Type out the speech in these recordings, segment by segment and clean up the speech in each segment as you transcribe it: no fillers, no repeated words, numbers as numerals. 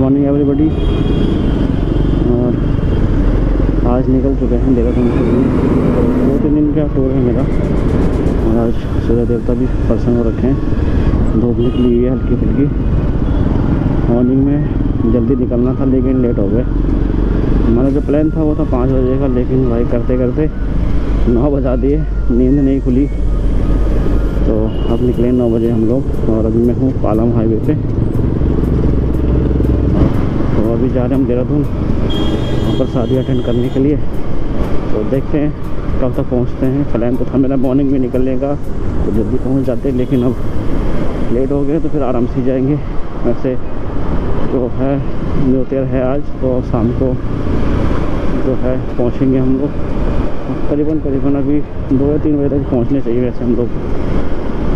Morning everybody. और आज निकल चुके हैं देहरादून के लिए। 2-3 दिन का टूर है मेरा। और आज सूर्य देवता भी प्रसन्न हो रखे हैं। धूप निकली हुई है हल्की फुल्की। मॉर्निंग में जल्दी निकलना था लेकिन लेट हो गए। हमारा जो प्लान था वो था 5 बजे का, लेकिन भाई करते करते 9 बजा दिए, नींद नहीं खुली। तो अब निकले 9 बजे हम लोग। और अभी मैं हूँ पालम हाईवे पे। तो अभी जा रहे हैं हम देहरादून, वहाँ पर शादी अटेंड करने के लिए। तो देखते हैं कब तक पहुँचते हैं। प्लान तो था मेरा मॉर्निंग में निकलने का, तो जल्दी पहुँच जाते, लेकिन अब लेट हो गए तो फिर आराम से जाएंगे। वैसे जो है न्यू ईयर है आज, तो शाम को जो है पहुँचेंगे हम लोग। करीबन अभी 2 या 3 बजे तक पहुँचने चाहिए वैसे हम लोग,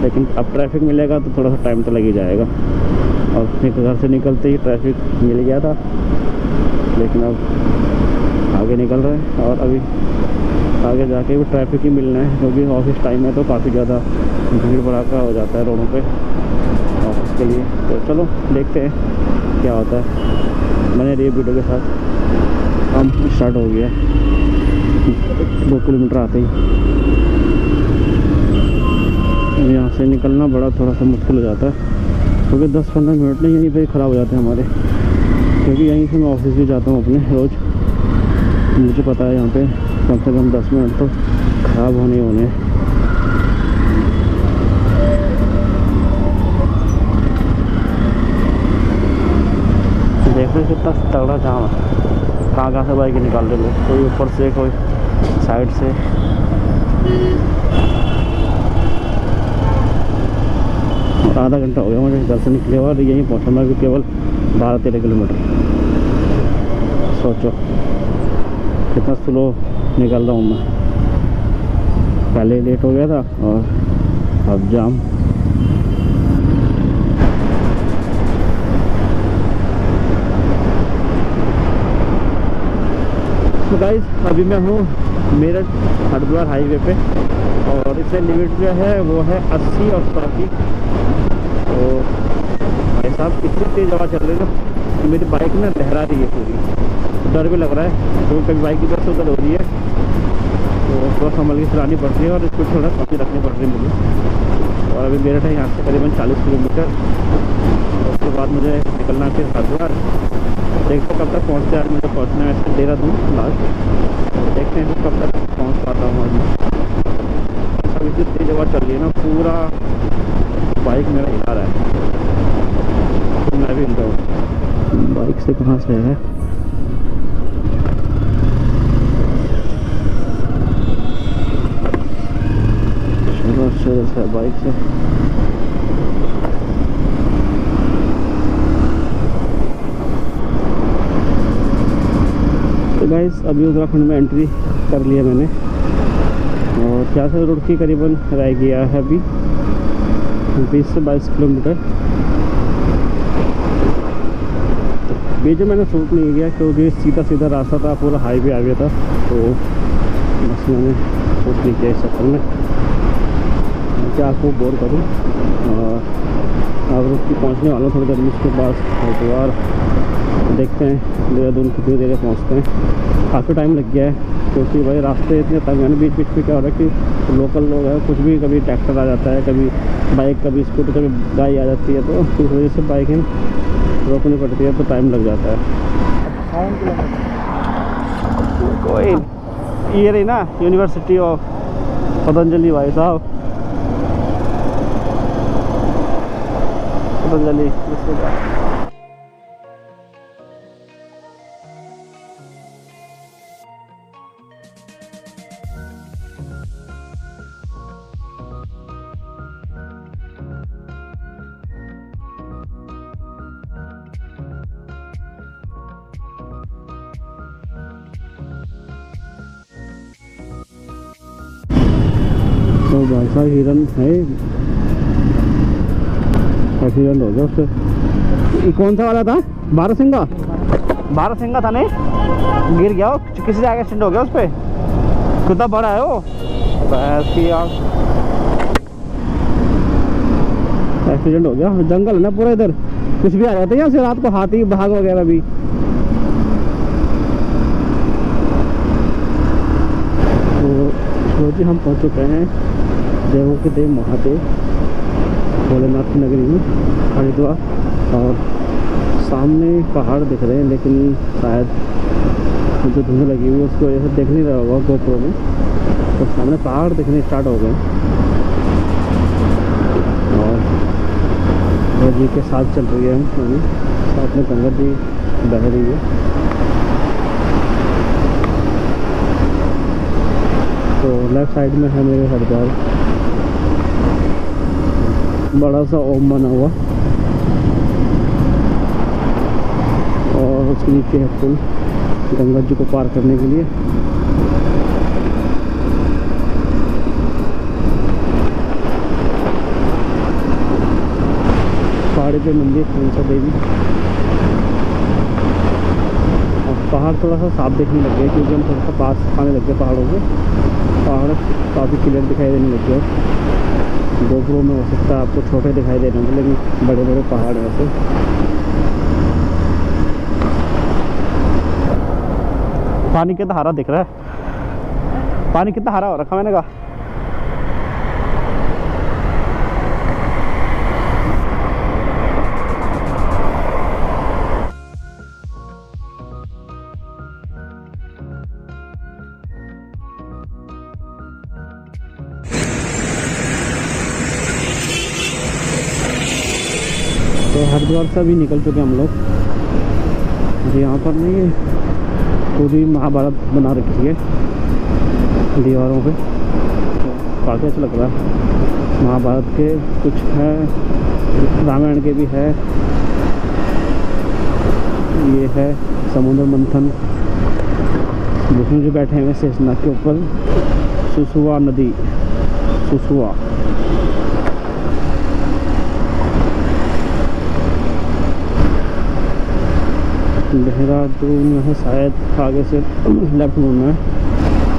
लेकिन अब ट्रैफिक मिलेगा तो थोड़ा सा टाइम तो लग ही जाएगा। और फिर घर से निकलते ही ट्रैफिक मिल गया था, लेकिन अब आगे निकल रहे हैं। और अभी आगे जाके भी ट्रैफिक ही मिलना है, क्योंकि ऑफिस टाइम है तो काफ़ी ज़्यादा भीड़ भड़ाका हो जाता है रोडों पे ऑफिस के लिए। तो चलो देखते हैं क्या होता है। मैंने ये वीडियो के साथ काम स्टार्ट हो गया 2 किलोमीटर आते ही। यहाँ से निकलना बड़ा थोड़ा सा मुश्किल हो जाता है, क्योंकि 10-15 मिनट में यहीं पे ख़राब हो जाते हैं हमारे। क्योंकि यहीं से मैं ऑफिस भी जाता हूँ अपने रोज़। मुझे पता है यहाँ पे कम से कम 10 मिनट तो ख़राब होने होने। देखो कितना तगड़ा जाम है, कहाँ से बाइक निकाल रहे लोग, कोई ऊपर से कोई साइड से। आधा घंटा हो गया मुझे घर से निकले हुआ, और यहीं पहुँचा मैं भी केवल 12-13 किलोमीटर। सोचो कितना स्लो निकल रहा हूँ मैं। पहले लेट हो गया था और अब जाम। तो गाइस अभी मैं हूँ मेरठ हरिद्वार हाईवे पे, और इससे लिमिट जो है वो है 80 और 100 की। तो भाई साहब इतनी तेज़ हवा चल रही है ना कि मेरी बाइक ना लहरा रही है पूरी। डर भी लग रहा है, तो कभी बाइक इधर से उधर हो रही है, तो थोड़ा संभल के चलानी पड़ रही है और इसको थोड़ा कम रखनी पड़ रही है मुझे। और अभी मेरठ है यहाँ से करीबन 40 किलोमीटर। उसके बाद मुझे निकलना है फिर हरिद्वार। देखते हैं कब तक पहुँचते हैं। आज मुझे पहुँचना है वैसे देहरादून लास्ट। देखते हैं कब तक पहुँच पाता हूँ आज। अब इतनी तेज़ हवा चल रही है ना, पूरा बाइक मेरा हिला रहा है, तो मैं भी हिल रहा हूँ। बाइक से कहाँ से है? चलो से बाइक से। तो गाइस अभी उत्तराखंड में एंट्री कर लिया मैंने, और 66 रोड की करीबन रह गया है अभी 20 से 22 किलोमीटर। बीच में मैंने शूट नहीं किया क्योंकि सीधा रास्ता था, पूरा हाईवे आ गया था, तो बस मैंने शूट नहीं किया इस चक्कर में। क्या आपको बोर करूँ। और अब रुक के पहुँचने वाला हूँ थोड़ी देर में उसके पास हरिद्वार। देखते हैं देहरादून कितनी देर पहुँचते हैं। काफ़ी टाइम लग गया है, क्योंकि भाई रास्ते इतने तंग हैं। बीच में क्या हो रहा है कि लोकल लोग हैं, कुछ भी, कभी ट्रैक्टर आ जाता है, कभी बाइक, कभी स्कूटर, कभी गाड़ी आ जाती है, तो इस वजह से बाइकें रोकनी पड़ती है, तो टाइम लग जाता है। कोई ये रही ना यूनिवर्सिटी ऑफ पतंजलि भाई साहब, पतंजलि। तो भाई साहब हिरन है, एक्सीडेंट हो गया उससे। ये कौन सा वाला था? 12 सिंगा था नहीं, गिर गया वो, किसी से एक्सीडेंट हो गया उस पर। कितना बड़ा है वो, एक्सीडेंट हो गया। जंगल है ना पूरा इधर। कुछ भी आ जाते हैं, या फिर रात को हाथी भाग वगैरह भी? तो जी हम पहुंच चुके हैं देवों के देव महादेव भोलेनाथ की नगरी में हरिद्वार। और सामने पहाड़ दिख रहे हैं, लेकिन शायद जो धुंध लगी हुई है उसकी वजह से देख नहीं रहा होगा गोप्रो में। तो सामने पहाड़ दिखने स्टार्ट हो गए और गंगा जी के साथ चल रही है हम साथ में गंगा जी बह रही है। तो लेफ्ट साइड में है मेरे हरिद्वार, बड़ा सा ओम बना हुआ, और उसके नीचे है पुल गंगा जी को पार करने के लिए। पहाड़ी पे मंदिर मनसा देवी। और पहाड़ थोड़ा सा साफ देखने लग गए क्योंकि हम थोड़ा सा पास आने लग गए पहाड़ों के। पहाड़ काफ़ी क्लियर दिखाई देने लग गए। गोप्रो में हो सकता है आपको छोटे दिखाई दे रहे होंगे, लेकिन बड़े बड़े पहाड़ हैं ऐसे। पानी कितना हरा दिख रहा है, पानी कितना हरा हो रखा मैंने कहा। तो हरिद्वार से अभी निकल चुके हम लोग। यहाँ पर नहीं पूरी महाभारत बना रखी है दीवारों पे, तो काफ़ी अच्छा लग रहा है। महाभारत के कुछ है, रामायण के भी है। ये है समुद्र मंथन, विष्णु जी बैठे हैं शेषनाग के ऊपर। सुसुवा नदी, सुसुवा। देहरादून में है शायद, आगे से लेफ्ट मुड़ना है।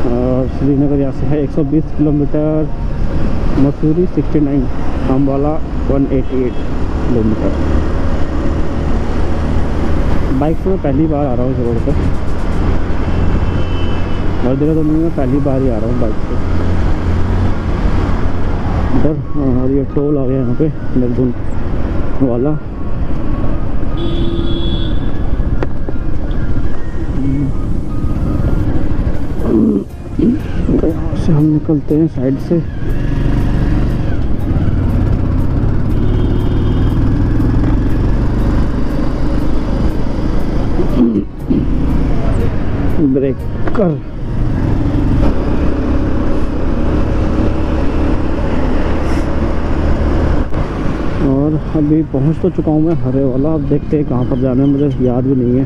और श्रीनगर यहाँ से है 120 kilometre, Mussoorie 69, Ambala 188 kilometre. Bike से मैं पहली बार आ रहा हूँ इस रोड पर, और देहरादून में मैं पहली बार ही आ रहा हूँ बाइक से इधर। और ये टोल आ गया यहाँ पे देहरादून वाला। तो यहाँ से हम निकलते हैं साइड से। ब्रेक कर। और अभी पहुंच तो चुका हूँ मैं हरे वाला। अब देखते हैं कहाँ पर जाना है, मुझे याद भी नहीं है।